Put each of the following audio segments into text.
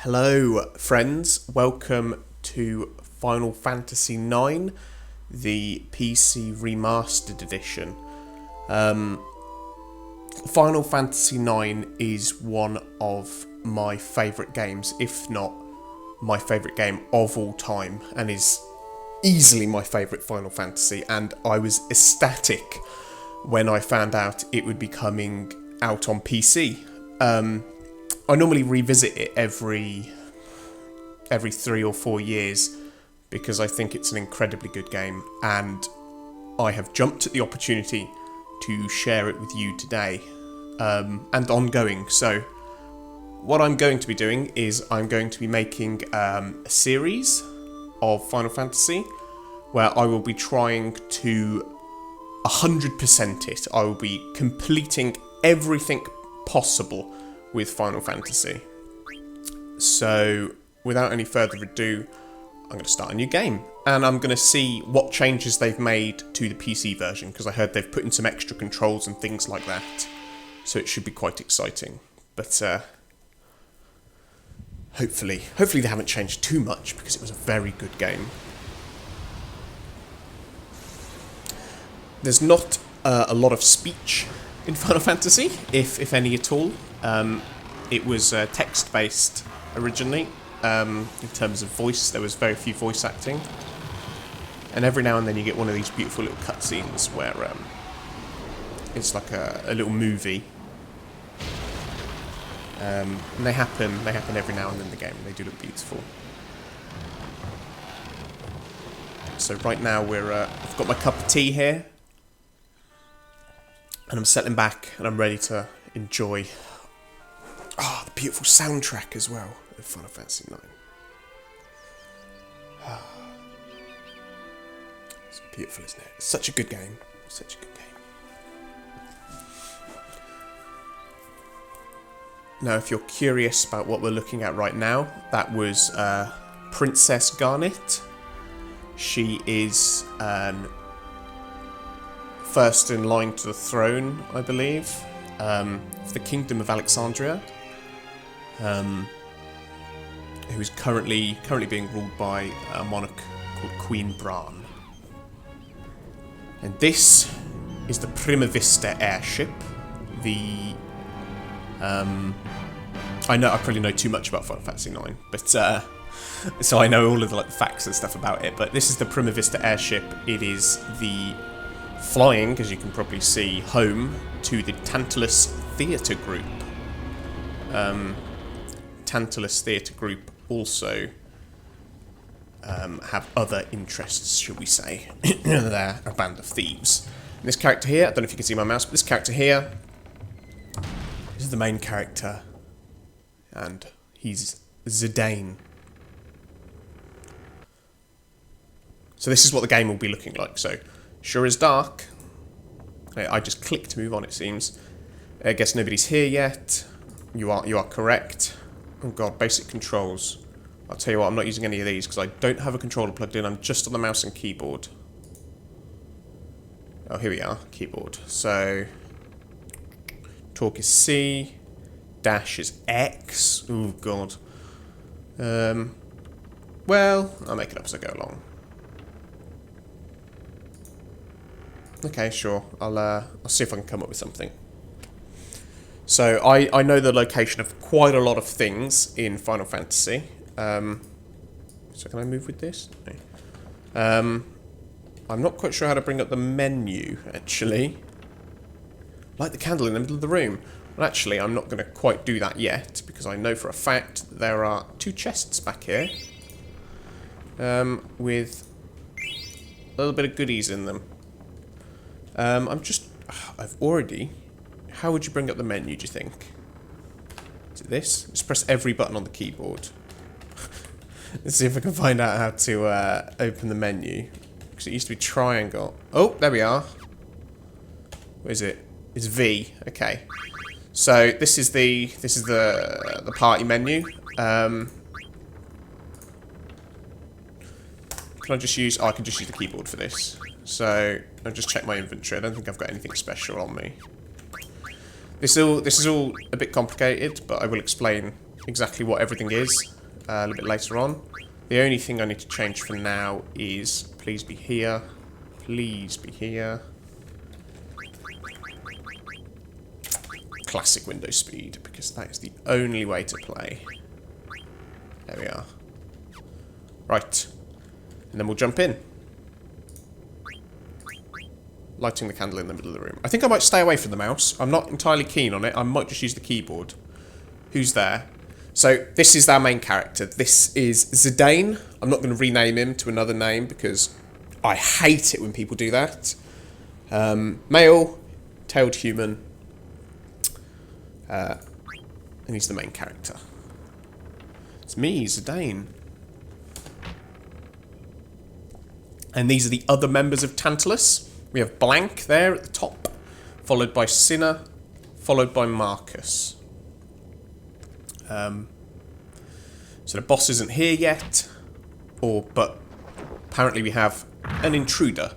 Hello, friends. Welcome to Final Fantasy IX, the PC Remastered Edition. Final Fantasy IX is one of my favourite games, if not my favourite game of all time, and is easily my favourite Final Fantasy, and I was ecstatic when I found out it would be coming out on PC. I normally revisit it every 3 or 4 years because I think it's an incredibly good game, and I have jumped at the opportunity to share it with you today, and ongoing. So what I'm going to be doing is I'm going to be making a series of Final Fantasy where I will be trying to 100% it. I will be completing everything possible with Final Fantasy. So without any further ado, I'm going to start a new game, and I'm going to see what changes they've made to the PC version, because I heard they've put in some extra controls and things like that, so it should be quite exciting. But hopefully they haven't changed too much, because it was a very good game. There's not a lot of speech in Final Fantasy, if any at all. It was text-based originally. In terms of voice, there was very few voice acting. And every now and then you get one of these beautiful little cutscenes where it's like a little movie. And they happen every now and then in the game, and they do look beautiful. So right now I've got my cup of tea here, and I'm settling back, and I'm ready to enjoy the beautiful soundtrack as well of Final Fantasy IX. It's beautiful, isn't it? It's such a good game. Such a good game. Now, if you're curious about what we're looking at right now, that was Princess Garnet. She is first in line to the throne, I believe, of the Kingdom of Alexandria, who is currently being ruled by a monarch called Queen Bran. And this is the Prima Vista airship. I probably know too much about Final Fantasy IX, but so I know all of the facts and stuff about it. But this is the Prima Vista airship. It is the flying, as you can probably see, home to the Tantalus Theatre Group. Tantalus Theatre Group also have other interests, shall we say. They're a band of thieves. And this character here, I don't know if you can see my mouse, but this character here, this is the main character, and he's Zidane. So this is what the game will be looking like. So, sure is dark. I just clicked to move on, it seems. I guess nobody's here yet. You are correct. Oh god, basic controls. I'll tell you what, I'm not using any of these because I don't have a controller plugged in. I'm just on the mouse and keyboard. Oh, here we are, keyboard. So, talk is C, dash is X. Oh god. Well, I'll make it up as I go along. Okay, sure. I'll see if I can come up with something. So I know the location of quite a lot of things in Final Fantasy. So can I move with this? No. I'm not quite sure how to bring up the menu, actually. Light the candle in the middle of the room. Well, actually, I'm not going to quite do that yet, because I know for a fact that there are 2 chests back here. With a little bit of goodies in them. I've already... How would you bring up the menu, do you think? Is it this? Just press every button on the keyboard. Let's see if I can find out how to open the menu. Because it used to be triangle. Oh, there we are. What is it? It's V. Okay. So this is the party menu. Can I just use... Oh, I can just use the keyboard for this. So I'll just check my inventory. I don't think I've got anything special on me. This is all a bit complicated, but I will explain exactly what everything is a little bit later on. The only thing I need to change for now is please be here. Please be here. Classic window speed, because that is the only way to play. There we are. Right. And then we'll jump in. Lighting the candle in the middle of the room. I think I might stay away from the mouse. I'm not entirely keen on it. I might just use the keyboard. Who's there? So, this is our main character. This is Zidane. I'm not going to rename him to another name because I hate it when people do that. Male, tailed human. And he's the main character. It's me, Zidane. And these are the other members of Tantalus. We have Blank there at the top, followed by Cinna, followed by Marcus. So the boss isn't here yet, but apparently we have an intruder.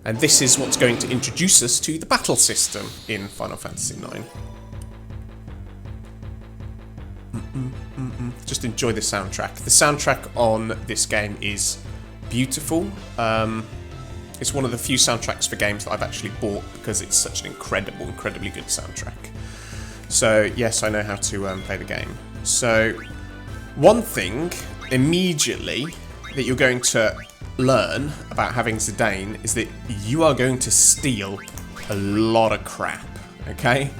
And this is what's going to introduce us to the battle system in Final Fantasy IX. Just enjoy the soundtrack. The soundtrack on this game is beautiful. It's one of the few soundtracks for games that I've actually bought because it's such an incredibly good soundtrack. So, yes, I know how to play the game. So, one thing, immediately, that you're going to learn about having Zidane is that you are going to steal a lot of crap, okay?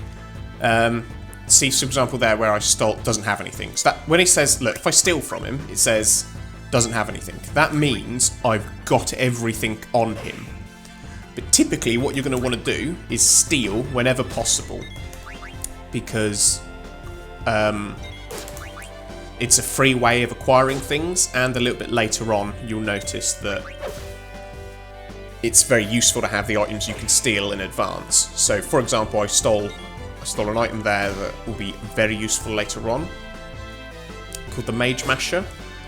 See, for example, there where I stole doesn't have anything. So that, when it says, look, if I steal from him, it says doesn't have anything. That means I've got everything on him. But typically what you're going to want to do is steal whenever possible. Because it's a free way of acquiring things, and a little bit later on you'll notice that it's very useful to have the items you can steal in advance. So for example, I stole an item there that will be very useful later on, called the Mage Masher,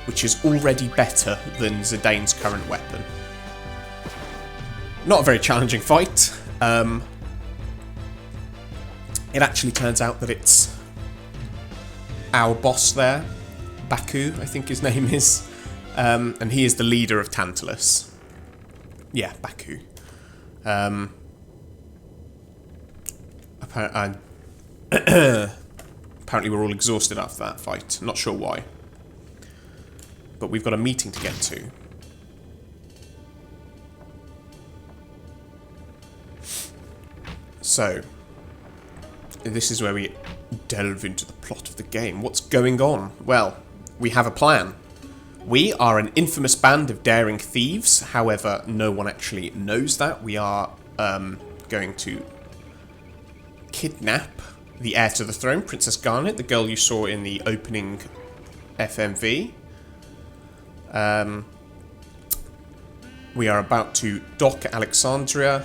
which is already better than Zidane's current weapon. Not a very challenging fight. It actually turns out that it's our boss there, Baku, I think his name is, and he is the leader of Tantalus. Yeah, Baku. Apparently we're all exhausted after that fight. Not sure why. But we've got a meeting to get to. So, this is where we delve into the plot of the game. What's going on? Well, we have a plan. We are an infamous band of daring thieves. However, no one actually knows that. We are going to kidnap the heir to the throne, Princess Garnet, the girl you saw in the opening FMV. We are about to dock at Alexandria,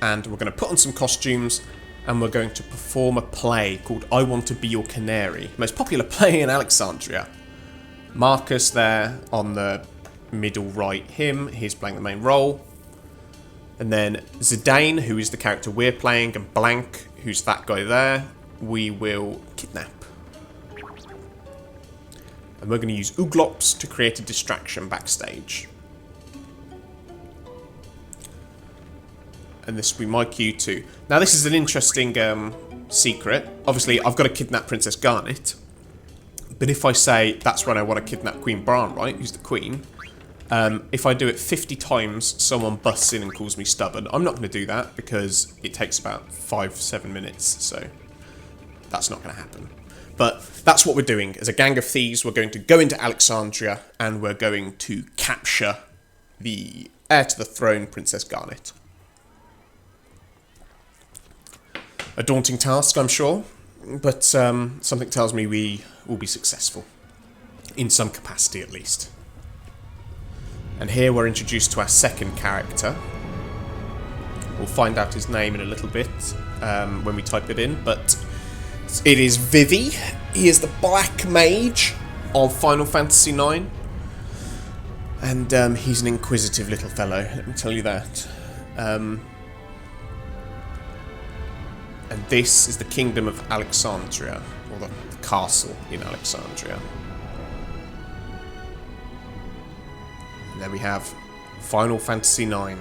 and we're going to put on some costumes, and we're going to perform a play called I Want to Be Your Canary, most popular play in Alexandria. Marcus there on the middle right, he's playing the main role. And then Zidane, who is the character we're playing, and Blank, who's that guy there, we will kidnap. And we're going to use Ooglops to create a distraction backstage. And this will be my cue too. Now this is an interesting secret. Obviously, I've got to kidnap Princess Garnet. But if I say, that's when I want to kidnap Queen Bran, right, who's the queen, if I do it 50 times, someone busts in and calls me stubborn. I'm not going to do that because it takes about 5-7 minutes, so that's not going to happen. But that's what we're doing. As a gang of thieves, we're going to go into Alexandria and we're going to capture the heir to the throne, Princess Garnet. A daunting task, I'm sure, but something tells me we will be successful. In some capacity, at least. And here we're introduced to our second character. We'll find out his name in a little bit when we type it in, but it is Vivi. He is the Black Mage of Final Fantasy IX. And he's an inquisitive little fellow, let me tell you that. And this is the Kingdom of Alexandria, or the castle in Alexandria. And there we have Final Fantasy IX.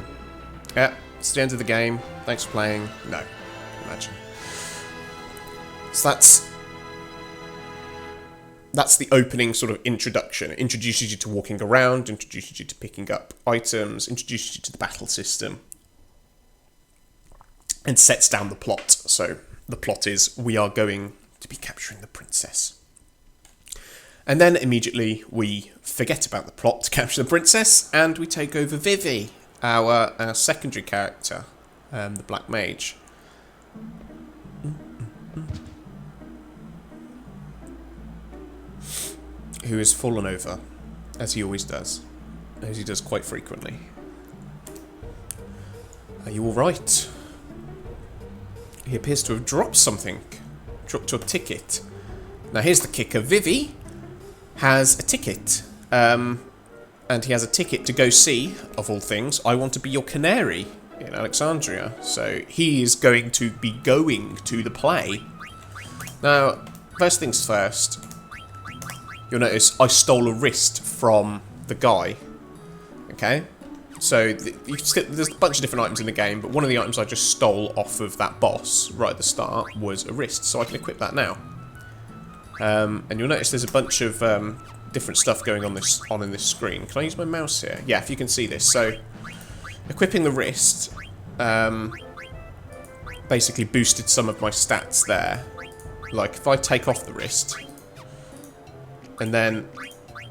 Yeah, it's the end of the game. Thanks for playing. No, imagine. So that's the opening sort of introduction. It introduces you to walking around, introduces you to picking up items, introduces you to the battle system, and sets down the plot. So the plot is we are going to be capturing the princess. And then immediately we forget about the plot to capture the princess, and we take over Vivi, our secondary character, the Black Mage. Who has fallen over, as he always does, as he does quite frequently. Are you alright? He appears to have dropped something. Dropped your ticket. Now here's the kicker. Vivi has a ticket. And he has a ticket to go see, of all things, I Want to Be Your Canary in Alexandria. So he is going to be going to the play. Now, first things first, you'll notice I stole a wrist from the guy. Okay? So there's a bunch of different items in the game, but one of the items I just stole off of that boss right at the start was a wrist, so I can equip that now. And you'll notice there's a bunch of different stuff going on in this screen. Can I use my mouse here? Yeah, if you can see this. So equipping the wrist basically boosted some of my stats there. Like if I take off the wrist, and then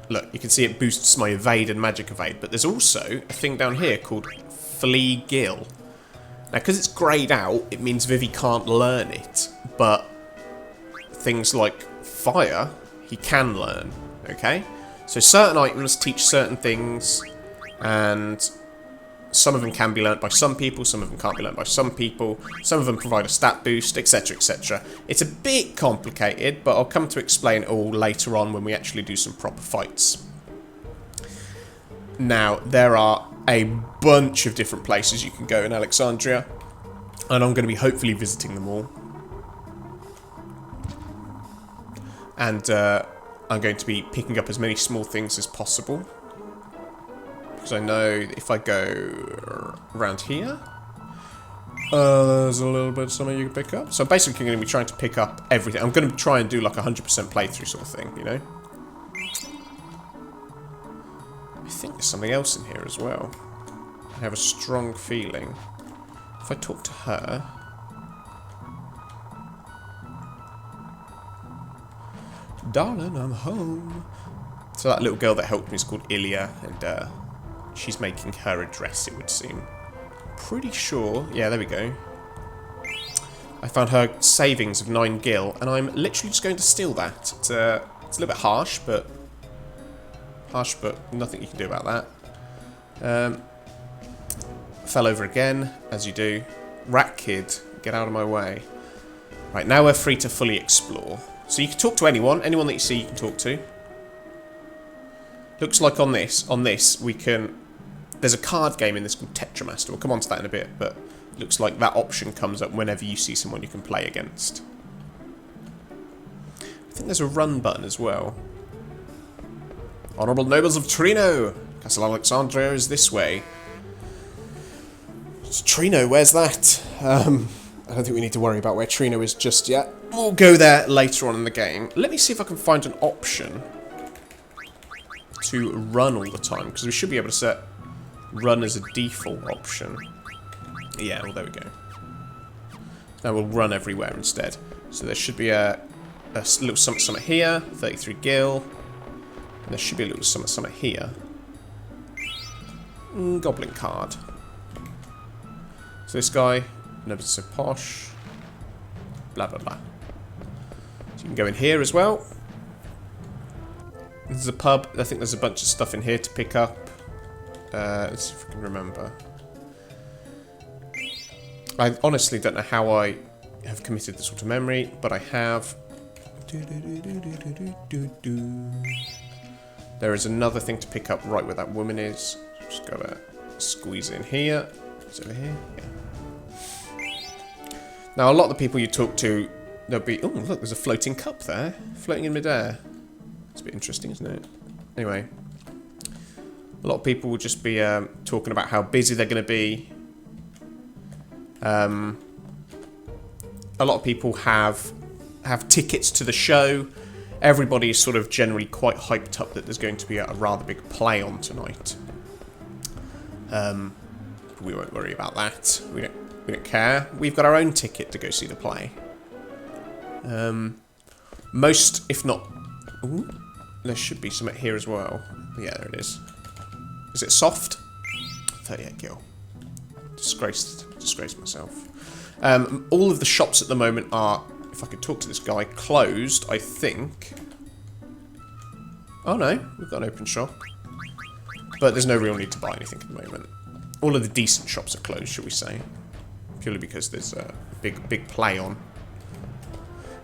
look, you can see it boosts my evade and magic evade, but there's also a thing down here called Flee Gil. Now, because it's greyed out, it means Vivi can't learn it, but things like fire, he can learn, okay? So certain items teach certain things, and some of them can be learnt by some people, some of them can't be learnt by some people, some of them provide a stat boost, etc, etc. It's a bit complicated, but I'll come to explain it all later on when we actually do some proper fights. Now, there are a bunch of different places you can go in Alexandria, and I'm going to be hopefully visiting them all. And I'm going to be picking up as many small things as possible. Because I know if I go around here, there's a little bit of something you can pick up. So I'm basically going to be trying to pick up everything. I'm going to try and do like a 100% playthrough sort of thing, you know? I think there's something else in here as well. I have a strong feeling. If I talk to her... Darling, I'm home. So that little girl that helped me is called Ilya, and she's making her a dress, it would seem. Pretty sure... Yeah, there we go. I found her savings of 9 gil, and I'm literally just going to steal that. It's a little bit harsh, but nothing you can do about that. Fell over again, as you do. Rat Kid, get out of my way. Right, now we're free to fully explore. So you can talk to anyone that you see you can talk to. Looks like on this we can... There's a card game in this called Tetramaster. We'll come on to that in a bit, but it looks like that option comes up whenever you see someone you can play against. I think there's a run button as well. Honourable Nobles of Trino! Castle Alexandria is this way. It's Trino, where's that? I don't think we need to worry about where Trino is just yet. We'll go there later on in the game. Let me see if I can find an option to run all the time, because we should be able to set run as a default option. Yeah, well, there we go. Now we'll run everywhere instead. So there should be a little something here, 33 gil. And there should be a little something here. Goblin card. So this guy, never so posh. Blah, blah, blah. So you can go in here as well. There's a pub. I think there's a bunch of stuff in here to pick up. Let's see if I can remember. I honestly don't know how I have committed this to memory, but I have. There is another thing to pick up right where that woman is. Just gotta squeeze in here. Is it over here? Yeah. Now, a lot of the people you talk to, there'll be... Oh, look, there's a floating cup there. Floating in midair. It's a bit interesting, isn't it? Anyway. A lot of people will just be talking about how busy they're going to be. A lot of people have tickets to the show. Everybody is sort of generally quite hyped up that there's going to be a rather big play on tonight. We won't worry about that. We don't care. We've got our own ticket to go see the play. Most, if not... Ooh, there should be something here as well. Yeah, there it is. Is it soft? 38 gil. Disgraced myself. All of the shops at the moment are, if I could talk to this guy, closed, I think. Oh no, we've got an open shop. But there's no real need to buy anything at the moment. All of the decent shops are closed, shall we say. Purely because there's a big play on.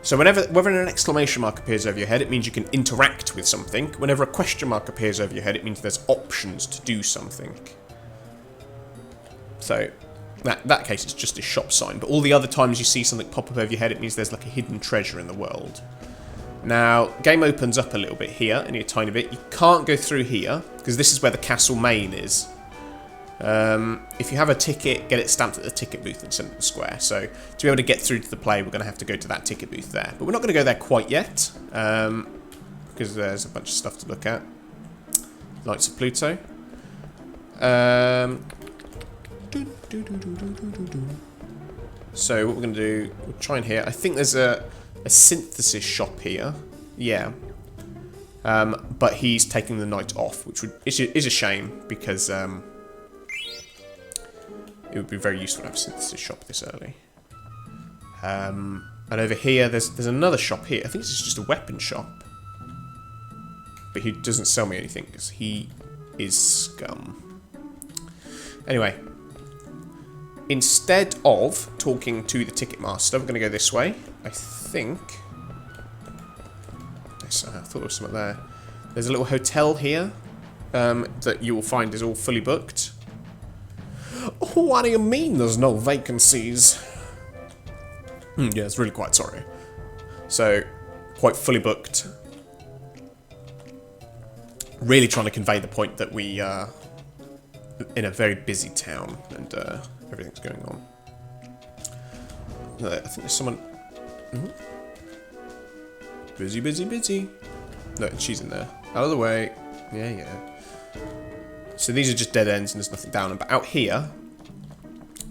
So whenever an exclamation mark appears over your head, it means you can interact with something. Whenever a question mark appears over your head, it means there's options to do something. So, that case, it's just a shop sign. But all the other times you see something pop up over your head, it means there's like a hidden treasure in the world. Now, game opens up a little bit here, only a tiny bit. You can't go through here, because this is where the castle main is. If you have a ticket, get it stamped at the ticket booth in Central Square. So, to be able to get through to the play, we're going to have to go to that ticket booth there. But we're not going to go there quite yet, because there's a bunch of stuff to look at. Lights of Pluto. So, what we're going to do, we'll try and hear. I think there's a synthesis shop here. Yeah. But he's taking the night off, which is a shame, because... it would be very useful to have a synthesis shop this early. And over here, there's another shop here. I think this is just a weapon shop. But he doesn't sell me anything, because he is scum. Anyway. Instead of talking to the ticket master, we're going to go this way. I think... I thought there was something there. There's a little hotel here that you will find is all fully booked. Oh, what do you mean there's no vacancies? Yeah, it's really quite sorry. So, quite fully booked. Really trying to convey the point that we are in a very busy town and everything's going on. I think there's someone... Busy, busy, busy. No, she's in there. Out of the way. Yeah, yeah. So these are just dead ends and there's nothing down them. But out here,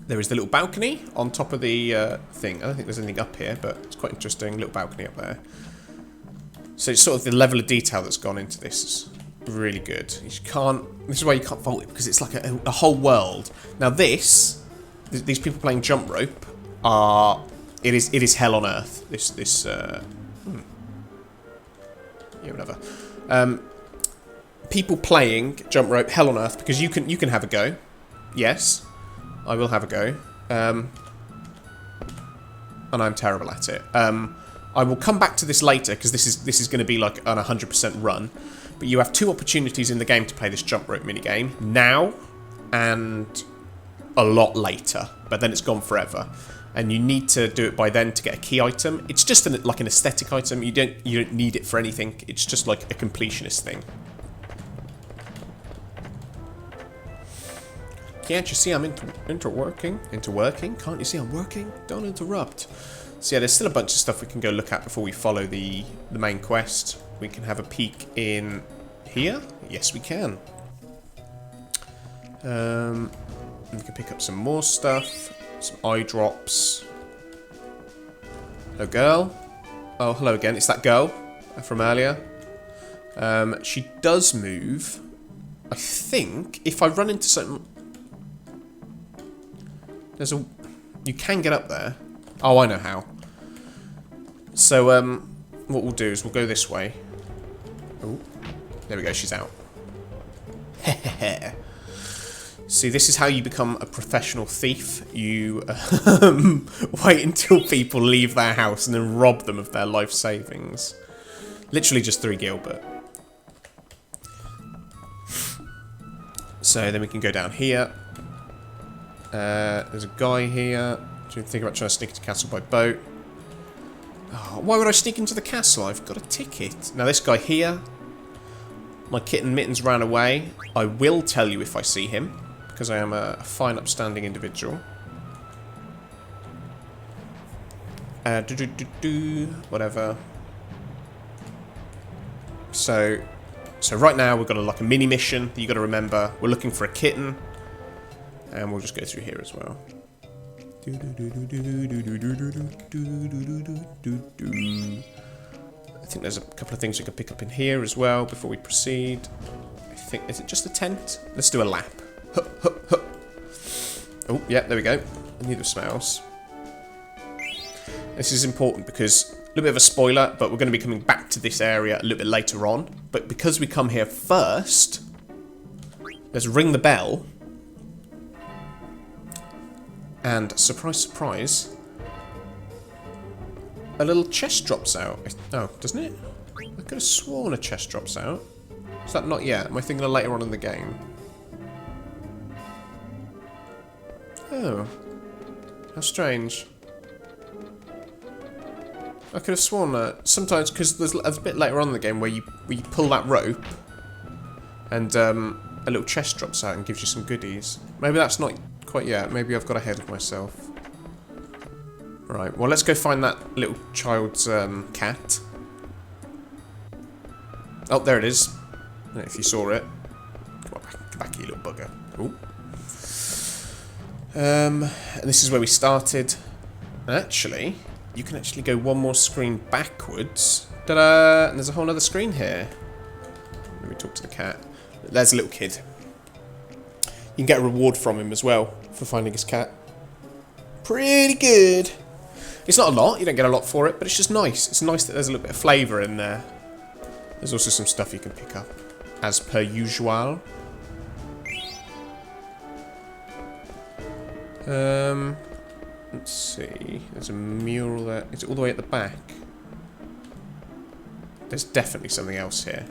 there is the little balcony on top of the thing. I don't think there's anything up here, but it's quite interesting. Little balcony up there. So it's sort of the level of detail that's gone into this is really good. You can't... This is why you can't fault it, because it's like a whole world. Now these people playing jump rope are... It is hell on earth. Yeah, whatever. People playing jump rope, hell on earth, because you can have a go. Yes, I will have a go. And I'm terrible at it. I will come back to this later, because this is going to be like an 100% run. But you have two opportunities in the game to play this jump rope minigame. Now, and a lot later. But then it's gone forever. And you need to do it by then to get a key item. It's just like an aesthetic item. You don't need it for anything. It's just like a completionist thing. Can't you see I'm into working? Can't you see I'm working? Don't interrupt. So yeah, there's still a bunch of stuff we can go look at before we follow the main quest. We can have a peek in here. Yes, we can. We can pick up some more stuff. Some eye drops. Hello, girl. Oh, hello again. It's that girl from earlier. She does move. I think if I run into something... You can get up there. Oh, I know how. So, what we'll do is we'll go this way. Oh, there we go. She's out. See, this is how you become a professional thief. You wait until people leave their house and then rob them of their life savings. Literally just 3 Gilbert. So then we can go down here. There's a guy here. Do you think about trying to sneak into castle by boat? Oh, why would I sneak into the castle? I've got a ticket. Now this guy here, my kitten Mittens ran away. I will tell you if I see him, because I am a fine, upstanding individual. Whatever. So right now we've got like a mini mission that you got to remember. We're looking for a kitten, and we'll just go through here as well. I think there's a couple of things we can pick up in here as well before we proceed. I think, is it just a tent? Let's do a lap. Oh, yeah, there we go. I knew there was something else. This is important because, a little bit of a spoiler, but we're going to be coming back to this area a little bit later on. But because we come here first, let's ring the bell. And, surprise, surprise, a little chest drops out. Oh, doesn't it? I could have sworn a chest drops out. Is that not yet? Am I thinking of later on in the game? Oh. How strange. I could have sworn that sometimes, because there's a bit later on in the game where you pull that rope and a little chest drops out and gives you some goodies. Maybe that's not quite yet. Maybe I've got ahead of myself. Right, well, let's go find that little child's cat. Oh, there it is. I don't know if you saw it. Come on, come back, you little bugger. Ooh. And this is where we started. Actually, you can actually go one more screen backwards. Ta-da! And there's a whole other screen here. Let me talk to the cat. There's a little kid. You can get a reward from him as well for finding his cat. Pretty good. It's not a lot, you don't get a lot for it, but it's just nice. It's nice that there's a little bit of flavour in there. There's also some stuff you can pick up, as per usual. Let's see. There's a mural there. Is it all the way at the back? There's definitely something else here.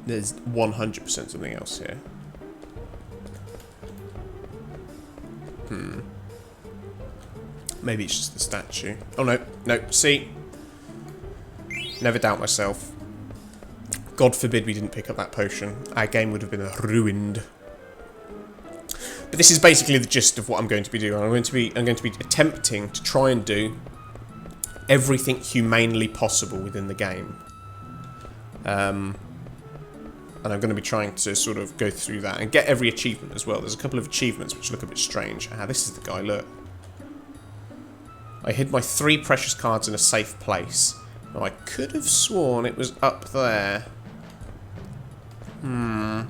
There's 100% something else here. Maybe it's just the statue. Oh no, no, see? Never doubt myself. God forbid we didn't pick up that potion. Our game would have been ruined. But this is basically the gist of what I'm going to be doing. I'm going to be attempting to try and do everything humanely possible within the game. And I'm going to be trying to sort of go through that and get every achievement as well. There's a couple of achievements which look a bit strange. Ah, this is the guy, look. I hid my 3 precious cards in a safe place. Now, I could have sworn it was up there. I'm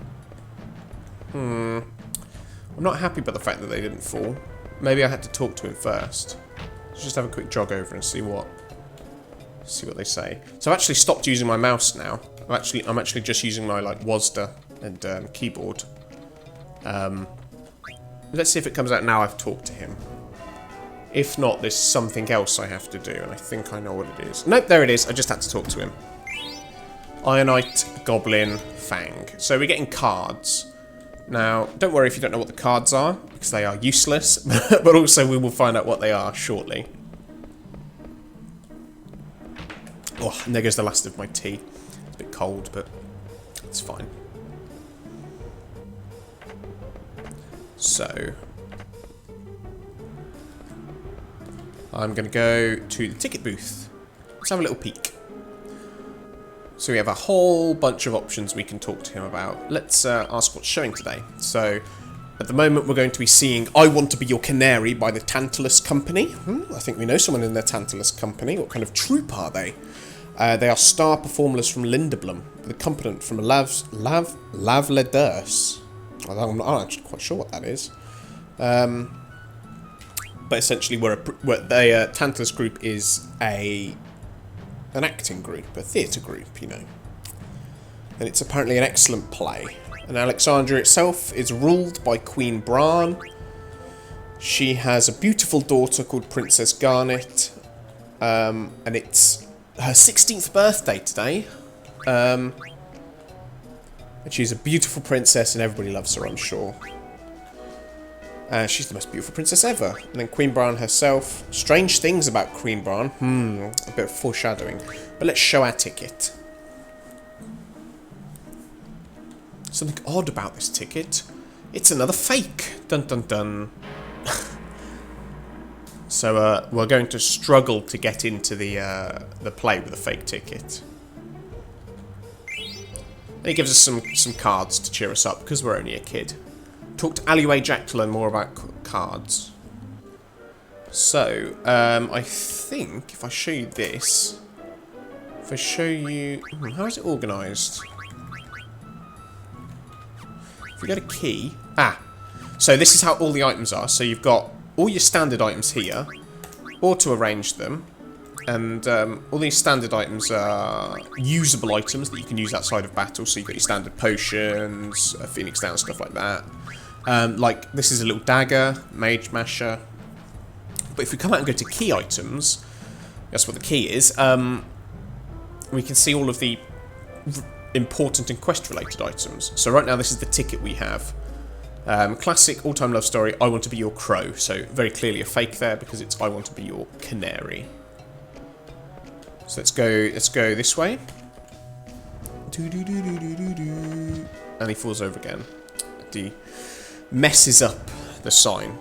not happy about the fact that they didn't fall. Maybe I had to talk to him first. Let's just have a quick jog over and see what they say. So I've actually stopped using my mouse now. I'm actually just using my like WASD and keyboard. Let's see if it comes out now I've talked to him. If not, there's something else I have to do, and I think I know what it is. Nope, there it is. I just had to talk to him. Ionite, Goblin, Fang. So we're getting cards. Now, don't worry if you don't know what the cards are, because they are useless, but also we will find out what they are shortly. Oh, and there goes the last of my tea. It's a bit cold, but it's fine. So, I'm going to go to the ticket booth. Let's have a little peek. So we have a whole bunch of options we can talk to him about. Let's ask what's showing today. So, at the moment we're going to be seeing I Want to Be Your Canary by the Tantalus Company. I think we know someone in the Tantalus Company. What kind of troupe are they? They are star performers from Lindeblum, the component from Lavleders. I'm not actually quite sure what that is. But essentially, Tantalus Group is an acting group, a theatre group, you know. And it's apparently an excellent play. And Alexandria itself is ruled by Queen Bran. She has a beautiful daughter called Princess Garnet. And it's her 16th birthday today. And she's a beautiful princess and everybody loves her, I'm sure. She's the most beautiful princess ever. And then Queen Brahne herself. Strange things about Queen Brahne. A bit of foreshadowing. But let's show our ticket. Something odd about this ticket. It's another fake. Dun dun dun. So we're going to struggle to get into the play with a fake ticket. And he gives us some cards to cheer us up because we're only a kid. Talk to Alleyway Jack to learn more about cards. So I think if I show you this, if I show you, how is it organised? If we go to key, so this is how all the items are. So you've got all your standard items here, auto arrange them, and all these standard items are usable items that you can use outside of battle. So you've got your standard potions, Phoenix Down, stuff like that. Like this is a little dagger, Mage Masher. But if we come out and go to key items, that's what the key is. We can see all of the important and quest related items. So right now this is the ticket we have. Classic all-time love story, I want to be your crow. So very clearly a fake there because it's I want to be your canary. So let's go this way. And he falls over again. He messes up the sign.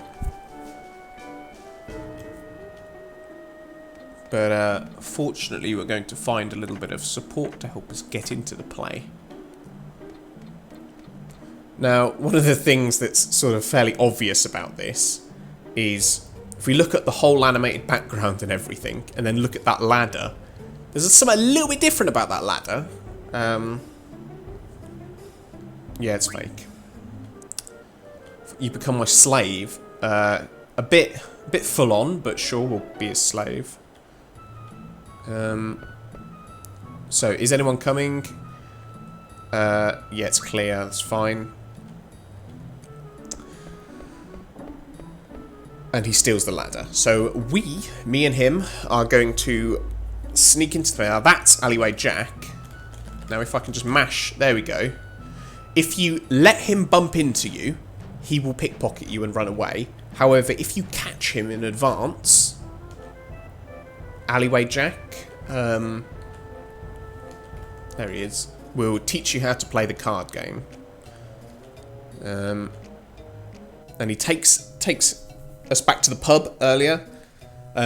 But fortunately we're going to find a little bit of support to help us get into the play. Now, one of the things that's sort of fairly obvious about this is if we look at the whole animated background and everything, and then look at that ladder, there's something a little bit different about that ladder. Yeah, it's fake. You become my slave. A bit full on, but sure, we'll be a slave. So, is anyone coming? Yeah, it's clear. That's fine. And he steals the ladder. So me and him, are going to sneak into the... Now that's Alleyway Jack. Now if I can just mash... There we go. If you let him bump into you, he will pickpocket you and run away. However, if you catch him in advance... Alleyway Jack... there he is. Will teach you how to play the card game. And he takes us back to the pub earlier.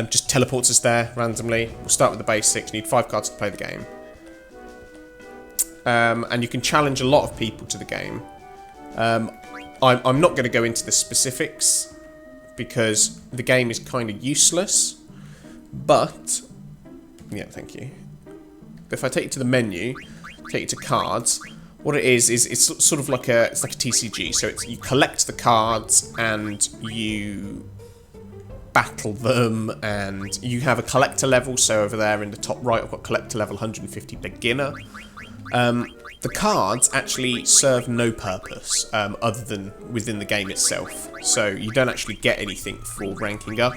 Just teleports us there randomly. We'll start with the basics. You need 5 cards to play the game. And you can challenge a lot of people to the game. I'm not going to go into the specifics because the game is kind of useless. But, yeah, thank you. If I take you to the menu, take you to cards, what it is it's sort of like a TCG. So it's you collect the cards and you battle them, and you have a collector level. So over there in the top right, I've got collector level 150 beginner. The cards actually serve no purpose other than within the game itself. So you don't actually get anything for ranking up.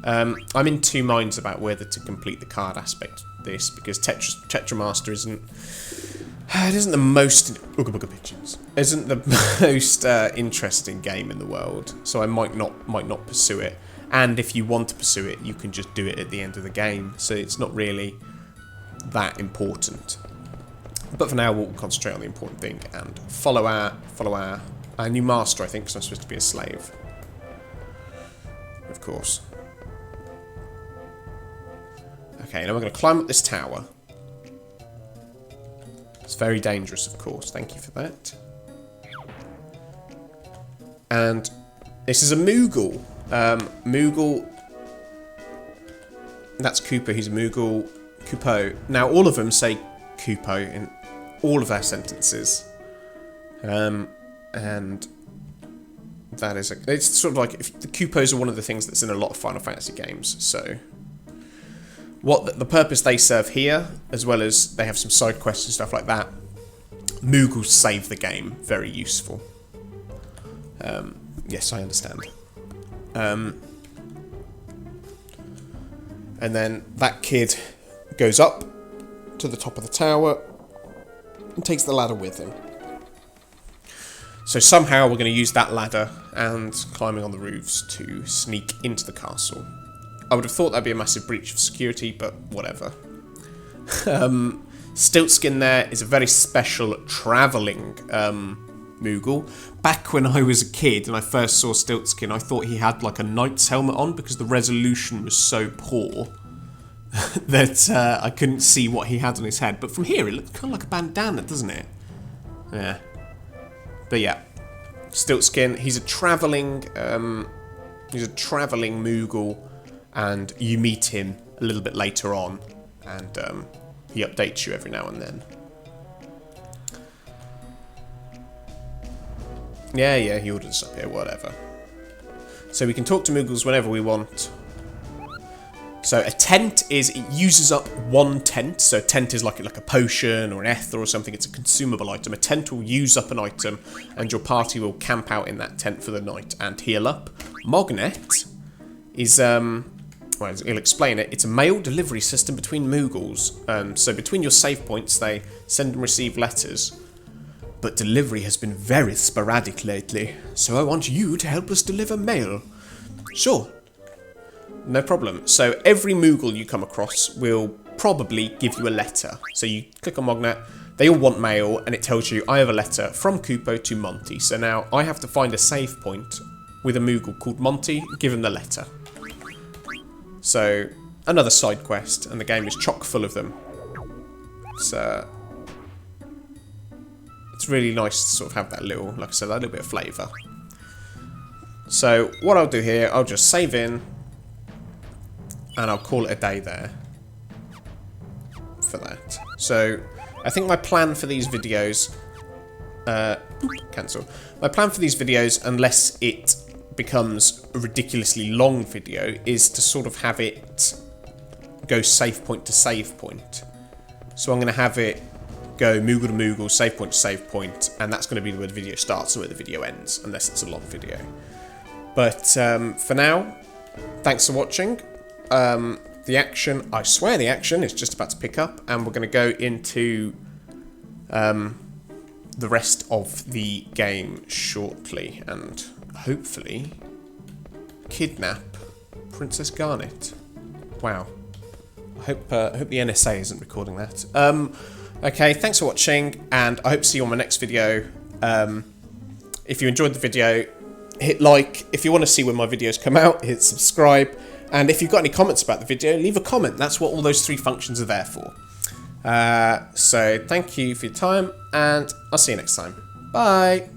I'm in two minds about whether to complete the card aspect of this, because Tetramaster isn't the most isn't the most interesting game in the world, so I might not pursue it. And if you want to pursue it, you can just do it at the end of the game, so it's not really that important. But for now, we'll concentrate on the important thing and follow our new master, I think, because I'm supposed to be a slave. Of course. Okay, now we're going to climb up this tower. It's very dangerous, of course. Thank you for that. And this is a Moogle. Moogle... That's Koopa, he's a Moogle. Koopo. Now, all of them say Koopo in all of their sentences. And that is... It's sort of like... The Koopos are one of the things that's in a lot of Final Fantasy games, so... What the purpose they serve here, as well as they have some side quests and stuff like that, Moogles save the game. Very useful. Yes, I understand. And then that kid goes up to the top of the tower and takes the ladder with him. So somehow we're going to use that ladder and climbing on the roofs to sneak into the castle. I would have thought that'd be a massive breach of security, but whatever. Stiltskin there is a very special travelling Moogle. Back when I was a kid and I first saw Stiltskin, I thought he had like a knight's helmet on because the resolution was so poor that I couldn't see what he had on his head. But from here it looks kind of like a bandana, doesn't it? Yeah. But yeah, Stiltskin, he's a travelling Moogle, and you meet him a little bit later on, and he updates you every now and then. Yeah, he orders up here, whatever. So we can talk to Moogles whenever we want. So a tent it uses up one tent. So a tent is like a potion or an ether or something. It's a consumable item. A tent will use up an item, and your party will camp out in that tent for the night and heal up. Mognet is well, he'll explain it. It's a mail delivery system between Moogles. So between your save points, they send and receive letters. But delivery has been very sporadic lately, so I want you to help us deliver mail. Sure. No problem. So every Moogle you come across will probably give you a letter. So you click on Mognet, they all want mail, and it tells you, I have a letter from Kupo to Monty. So now I have to find a save point with a Moogle called Monty, give him the letter. So, another side quest, and the game is chock full of them. So, it's really nice to sort of have that little, like I said, that little bit of flavour. So, what I'll do here, I'll just save in, and I'll call it a day there for that. So, I think my plan for these videos, cancel. My plan for these videos, unless it becomes a ridiculously long video, is to sort of have it go save point to save point. So I'm going to have it go Moogle to Moogle, save point to save point, and that's going to be where the video starts and where the video ends, unless it's a long video. But for now, thanks for watching. The action, I swear the action is just about to pick up, and we're going to go into the rest of the game shortly, and hopefully kidnap Princess Garnet. Wow. I hope the NSA isn't recording that. Okay, thanks for watching, and I hope to see you on my next video. If you enjoyed the video, hit like. If you want to see when my videos come out, hit subscribe. And if you've got any comments about the video, leave a comment. That's what all those 3 functions are there for. So thank you for your time, and I'll see you next time. Bye!